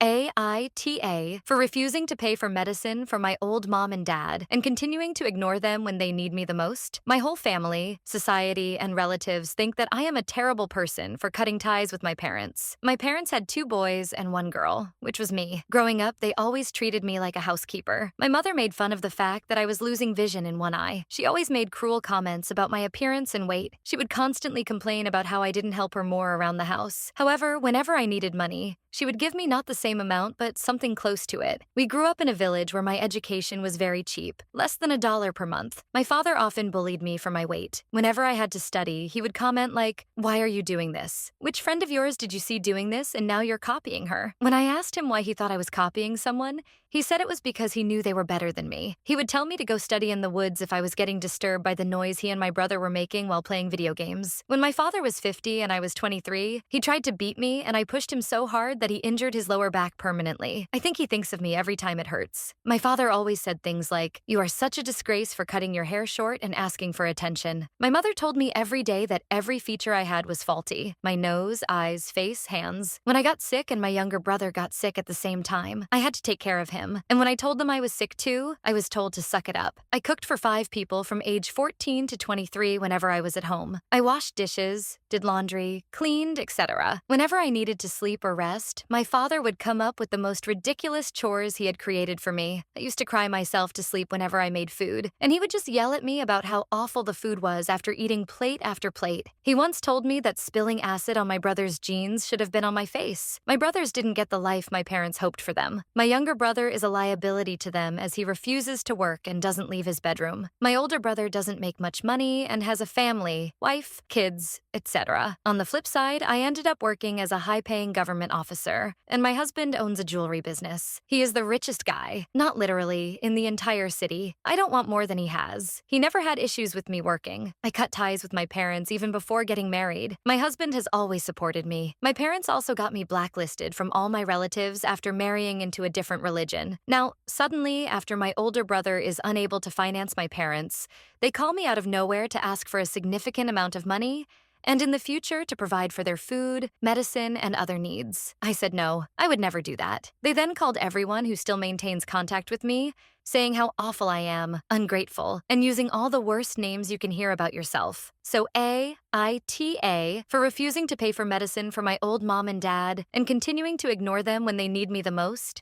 Aita, for refusing to pay for medicine for my old mom and dad and continuing to ignore them when they need me the most. My whole family, society, and relatives think that I am a terrible person for cutting ties with my parents. My parents had 2 boys and 1 girl, which was me. Growing up, they always treated me like a housekeeper. My mother made fun of the fact that I was losing vision in one eye. She always made cruel comments about my appearance and weight. She would constantly complain about how I didn't help her more around the house. However, whenever I needed money, she would give me not the same amount, but something close to it. We grew up in a village where my education was very cheap, less than $1 per month. My father often bullied me for my weight. Whenever I had to study, he would comment like, "Why are you doing this? Which friend of yours did you see doing this and now you're copying her?" When I asked him why he thought I was copying someone, he said it was because he knew they were better than me. He would tell me to go study in the woods if I was getting disturbed by the noise he and my brother were making while playing video games. When my father was 50 and I was 23, he tried to beat me and I pushed him so hard that he injured his lower back permanently. I think he thinks of me every time it hurts. My father always said things like, "You are such a disgrace for cutting your hair short and asking for attention." My mother told me every day that every feature I had was faulty. My nose, eyes, face, hands. When I got sick and my younger brother got sick at the same time, I had to take care of him. And when I told them I was sick too, I was told to suck it up. I cooked for 5 people from age 14 to 23 whenever I was at home. I washed dishes, did laundry, cleaned, etc. Whenever I needed to sleep or rest, my father would come up with the most ridiculous chores he had created for me. I used to cry myself to sleep whenever I made food, and he would just yell at me about how awful the food was after eating plate after plate. He once told me that spilling acid on my brother's jeans should have been on my face. My brothers didn't get the life my parents hoped for them. My younger brother is a liability to them as he refuses to work and doesn't leave his bedroom. My older brother doesn't make much money and has a family, wife, kids, etc. On the flip side, I ended up working as a high-paying government officer, and my husband owns a jewelry business. He is the richest guy, not literally, in the entire city. I don't want more than he has. He never had issues with me working. I cut ties with my parents even before getting married. My husband has always supported me. My parents also got me blacklisted from all my relatives after marrying into a different religion. Now, suddenly, after my older brother is unable to finance my parents, they call me out of nowhere to ask for a significant amount of money, and in the future to provide for their food, medicine, and other needs. I said no, I would never do that. They then called everyone who still maintains contact with me, saying how awful I am, ungrateful, and using all the worst names you can hear about yourself. So Aita, for refusing to pay for medicine for my old mom and dad and continuing to ignore them when they need me the most,